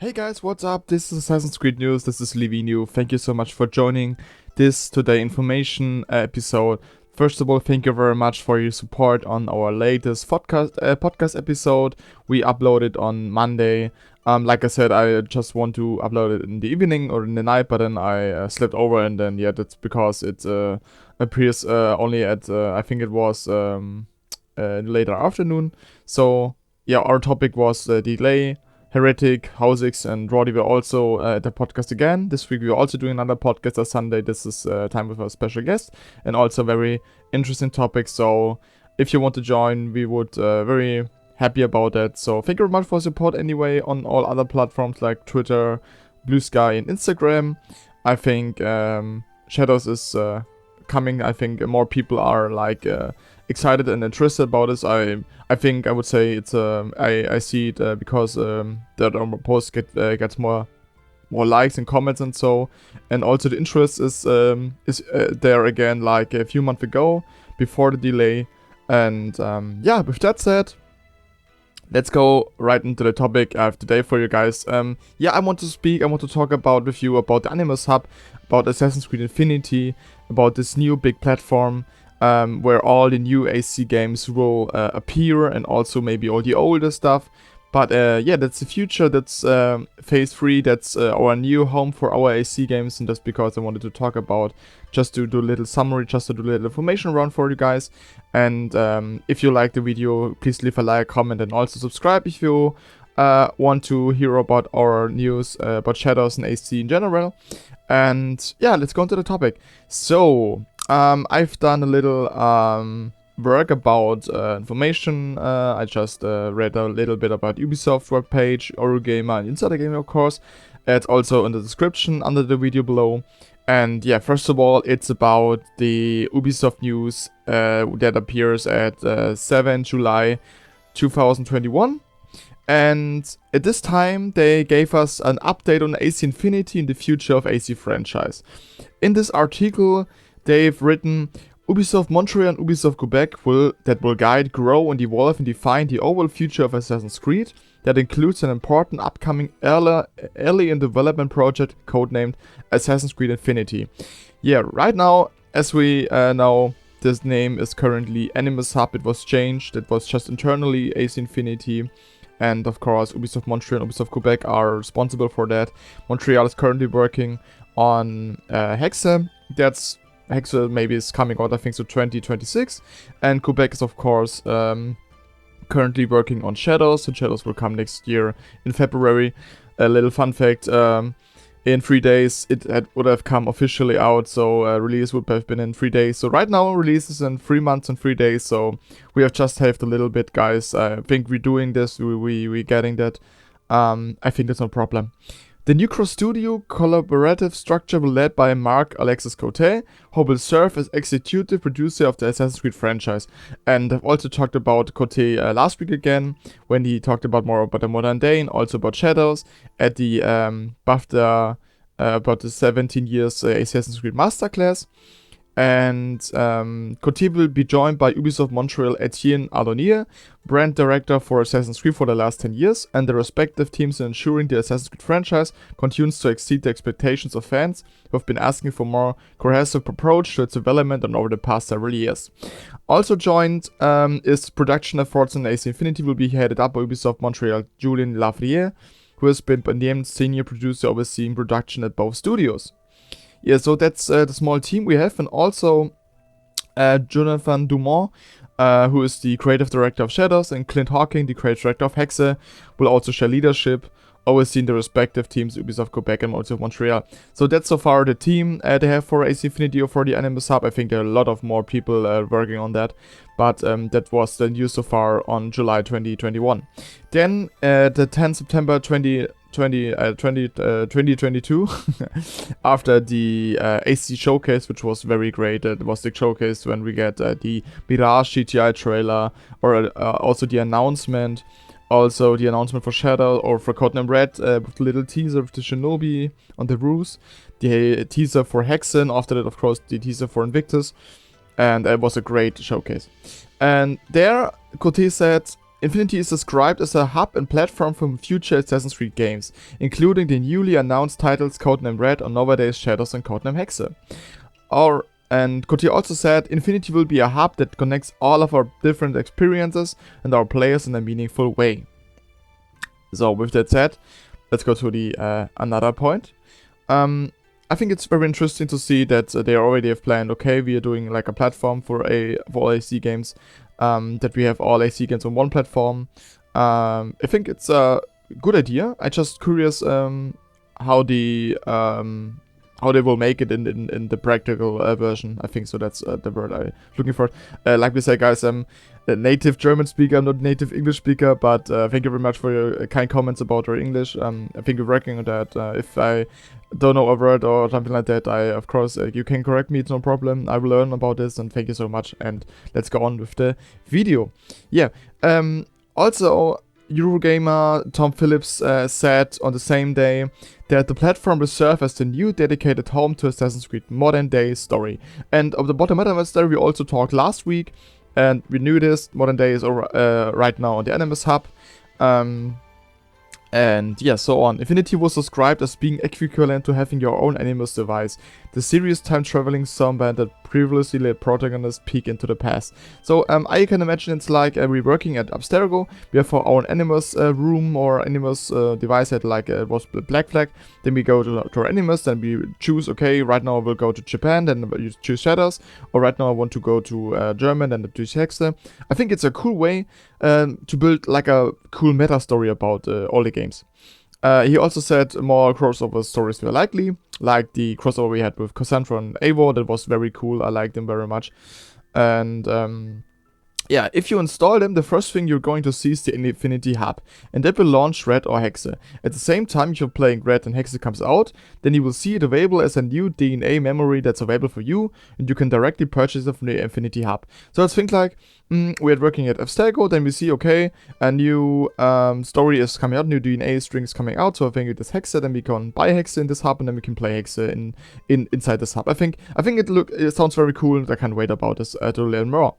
Hey guys, what's up? This is Assassin's Creed News. This is Livinu. Thank you so much for joining this Today Information episode. First of all, thank you very much for your support on our latest podcast episode. We uploaded on Monday. Like I said, I just want to upload it in the evening or in the night, but then I slept over, and then yeah, that's because it appears only at I think it was later afternoon. So yeah, our topic was delay. Heretic, Hausix, and Roddy were also at the podcast again. This week we are also doing another podcast on Sunday. This is time with a special guest and also very interesting topic. So if you want to join, we would very happy about that. So thank you very much for support anyway on all other platforms like Twitter, Blue Sky, and Instagram. I think Shadows is coming. I think more people are like excited and interested about this. I think I would say it's I see it because that our post gets more likes and comments and so, and also the interest is there again like a few months ago before the delay. And yeah, with that said, let's go right into the topic I have today for you guys. Yeah, I want to talk about with you about the Animus Hub, about Assassin's Creed Infinity, about this new big platform where all the new AC games will appear, and also maybe all the older stuff. But yeah, that's the future, that's phase 3, that's our new home for our AC games, and that's because I wanted to talk about, just to do a little summary, just to do a little information around for you guys. And if you like the video, please leave a like, comment, and also subscribe if you want to hear about our news about Shadows and AC in general. And yeah, let's go into the topic. So I've done a little work about information. I just read a little bit about Ubisoft webpage, Eurogamer, and Insider Gaming, of course. It's also in the description under the video below. And yeah, first of all, it's about the Ubisoft news that appears at 7 July 2021. And at this time, they gave us an update on AC Infinity and the future of AC franchise. In this article, they've written, Ubisoft Montreal and Ubisoft Quebec will guide, grow, and evolve and define the overall future of Assassin's Creed. That includes an important upcoming early in development project codenamed Assassin's Creed Infinity. Yeah, right now, as we know, this name is currently Animus Hub. It was changed. It was just internally AC Infinity. And of course, Ubisoft Montreal and Ubisoft Quebec are responsible for that. Montreal is currently working on Hexe. That's Hexe maybe is coming out, I think, so 2026. And Quebec is, of course, currently working on Shadows. And Shadows will come next year in February. A little fun fact, in 3 days it would have come officially out, so release would have been in 3 days. So right now release is in 3 months and 3 days, so we have just haved a little bit, guys. I think we're doing this, we're getting that. I think that's no problem. The new cross-studio collaborative structure will be led by Mark Alexis Cote, who will serve as executive producer of the Assassin's Creed franchise. And I've also talked about Cote last week again, when he talked about more about the modern day and also about Shadows at the BAFTA about the 17 years Assassin's Creed Masterclass. And Cote will be joined by Ubisoft Montreal Etienne Ardonier, brand director for Assassin's Creed for the last 10 years, and the respective teams in ensuring the Assassin's Creed franchise continues to exceed the expectations of fans who have been asking for more cohesive approach to its development and over the past several years. Also joined is production efforts in AC Infinity will be headed up by Ubisoft Montreal Julien Lavrier, who has been named senior producer overseeing production at both studios. Yeah, so that's the small team we have, and also Jonathan Dumont, who is the creative director of Shadows, and Clint Hawking, the creative director of Hexe, will also share leadership, overseeing the respective teams, Ubisoft Quebec and Ubisoft Montreal. So that's so far the team they have for AC Infinity or for the Animus Hub. I think there are a lot of more people working on that, but that was the news so far on July 2021. Then the 10th September 2022 after the AC showcase, which was very great. It was the showcase when we get the Mirage GTI trailer, or also the announcement for Shadow, or for Codename Red, with the little teaser of the Shinobi on the roofs, the teaser for Hexen, after that of course the teaser for Invictus, and it was a great showcase. And there Cote said Infinity is described as a hub and platform for future Assassin's Creed games, including the newly announced titles Codename Red or nowadays Shadows and Codename Hexe. And Coty also said, Infinity will be a hub that connects all of our different experiences and our players in a meaningful way. So with that said, let's go to the another point. I think it's very interesting to see that they already have planned, okay, we are doing like a platform for all AC games, that we have all AC games on one platform. I think it's a good idea. I'm just curious how they will make it in the practical version. I think so. That's the word I'm looking for. Like we say, guys, I'm a native German speaker. I'm not a native English speaker, but thank you very much for your kind comments about our English. I think we're working on that. If I don't know a word or something like that, of course, you can correct me. It's no problem. I will learn about this, and thank you so much. And let's go on with the video. Yeah. Also, Eurogamer Tom Phillips said on the same day that the platform will serve as the new dedicated home to Assassin's Creed Modern Day story. And of the Modern Day story we also talked last week, and we knew this. Modern Day is right now on the Animus Hub. And yeah, so on. Infinity was described as being equivalent to having your own Animus device, the serious time-traveling zombie that previously let protagonists peek into the past. So I can imagine it's like we're working at Abstergo, we have our own Animus room or Animus device that like it was Black Flag, then we go to our Animus, then we choose, okay, right now we'll go to Japan, then you choose Shadows, or right now I want to go to German, then choose Hexe. I think it's a cool way to build like a cool meta story about all the games. He also said more crossover stories were likely, like the crossover we had with Cassandra and Eivor. That was very cool. I liked them very much. And yeah, if you install them, the first thing you're going to see is the Infinity Hub, and that will launch Red or Hexe. At the same time, if you're playing Red and Hexe comes out, then you will see it available as a new DNA memory that's available for you, and you can directly purchase it from the Infinity Hub. So let's think like, we're working at Abstergo, then we see, okay, a new story is coming out, new DNA string is coming out, so I think it is Hexe, then we can buy Hexe in this hub, and then we can play Hexe inside this hub. I think it sounds very cool, and I can't wait about this to learn more.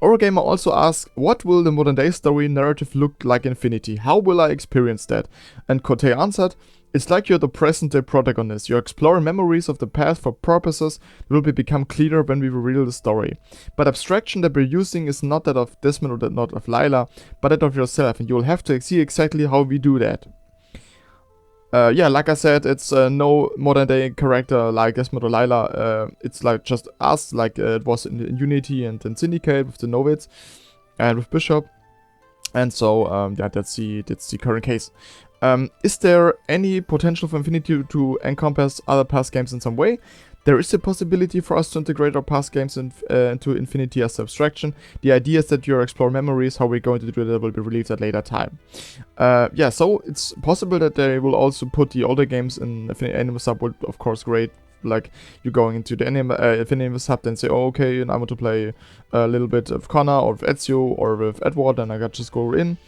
Eurogamer also asked, what will the modern day story narrative look like in Infinity? How will I experience that? And Cote answered, it's like you're the present day protagonist. You're exploring memories of the past for purposes that will become clearer when we reveal the story. But abstraction that we're using is not that of Desmond or not of Lila, but that of yourself, and you'll have to see exactly how we do that. Yeah, like I said, it's no modern day character like Desmond or Lila. It's like just us, like it was in Unity and in Syndicate with the Novids and with Bishop. And so, yeah, that's the current case. Is there any potential for Infinity to encompass other past games in some way? There is a possibility for us to integrate our past games into Infinity as abstraction. The idea is that you explore memories. How we're going to do that will be released at a later time. Yeah, so it's possible that they will also put the older games in Animus Hub, would of course great. Like you going into the Animus Hub, then say, oh, okay, and I want to play a little bit of Connor or with Ezio or with Edward, and I got just go in.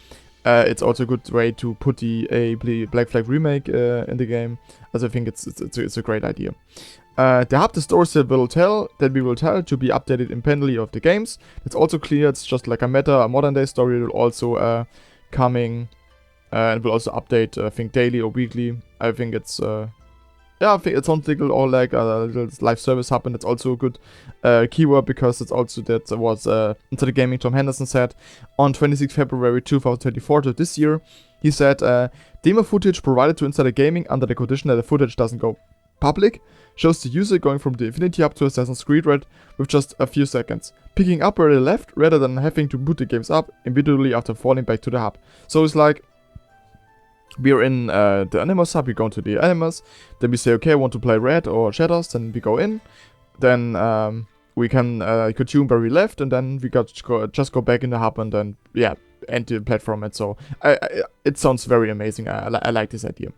It's also a good way to put the Black Flag remake in the game, as I think it's a great idea. The hub, the stories that we will tell to be updated independently of the games. It's also clear it's just like a modern day story will also coming and will also update I think daily or weekly. I think it's yeah, I think it sounds like a little live service hub, and it's also a good keyword because it's also that was Inside the Gaming Tom Henderson said on 26 February 2024 to this year. He said demo footage provided to Insider Gaming under the condition that the footage doesn't go public shows the user going from the Infinity Hub to Assassin's Creed Red with just a few seconds, picking up where they left rather than having to boot the games up individually after falling back to the hub. So it's like we're in the Animus Hub, we go to the Animus, then we say, okay, I want to play Red or Shadows, then we go in, then we can consume where we left, and then we just go back in the hub, and then, yeah, end the platform. And so it sounds very amazing. I like this idea.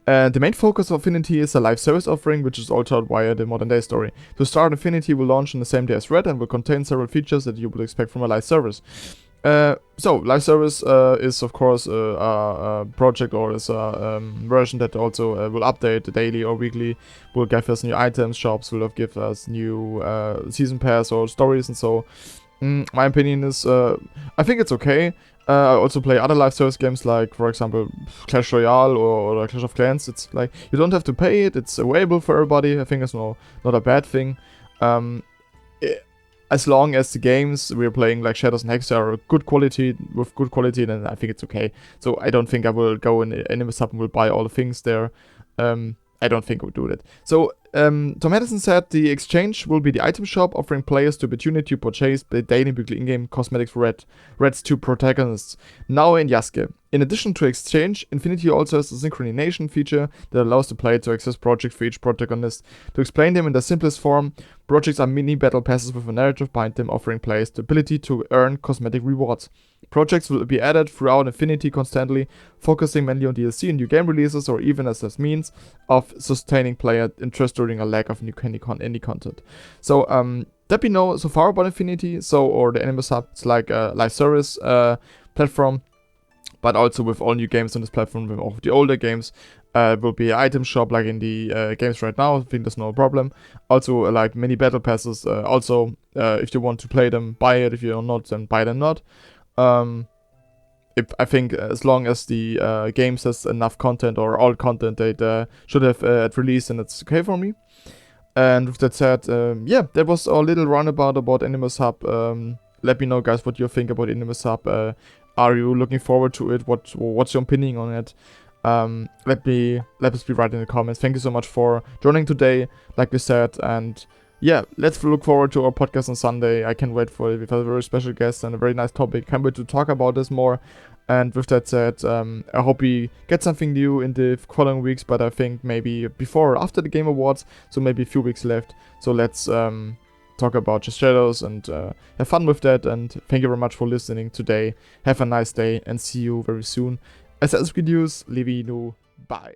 The main focus of Infinity is a live service offering, which is altered via the modern day story. To start, Infinity will launch on the same day as Red and will contain several features that you would expect from a live service. So live service is of course a project, or is a version that also will update daily or weekly, will give us new items, shops will give us new season pass or stories, and so My opinion is, I think it's okay. I also play other live service games like, for example, Clash Royale or Clash of Clans. It's like, you don't have to pay it, it's available for everybody. I think it's not a bad thing. As long as the games we're playing, like Shadows and Hexa, are good quality, then I think it's okay. So I don't think I will go in Animus Hub and will buy all the things there. I don't think I would do that. So, Tom Edison said the exchange will be the item shop, offering players the opportunity to purchase the daily weekly in-game cosmetics for Red's two protagonists, Naoe and Yasuke. In addition to exchange, Infinity also has a synchronization feature that allows the player to access projects for each protagonist. To explain them in the simplest form, projects are mini battle passes with a narrative behind them, offering players the ability to earn cosmetic rewards. Projects will be added throughout Infinity constantly, focusing mainly on DLC and new game releases, or even as a means of sustaining player interest during a lack of new any content. So, that we know so far about Infinity, or the Animus Hub, it's like a live service platform, but also with all new games on this platform, with all the older games, will be an item shop like in the games right now. I think there's no problem. Also, like many battle passes. Also, if you want to play them, buy it. If you're not, then buy them not. I think as long as the games has enough content or all content they should have at release, then it's okay for me. And with that said, yeah, that was a little roundabout about Animus Hub. Let me know, guys, what you think about Animus Hub. Are you looking forward to it? What's your opinion on it? Let us be right in the comments. Thank you so much for joining today, like we said, and yeah, let's look forward to our podcast on Sunday. I can't wait for it. We've had a very special guest and a very nice topic. Can't wait to talk about this more. And with that said, I hope we get something new in the following weeks, but I think maybe before or after the Game Awards, so maybe a few weeks left. So let's talk about just Shadows and have fun with that. And thank you very much for listening today. Have a nice day and see you very soon. Assassin's Creed News, Levinu, bye.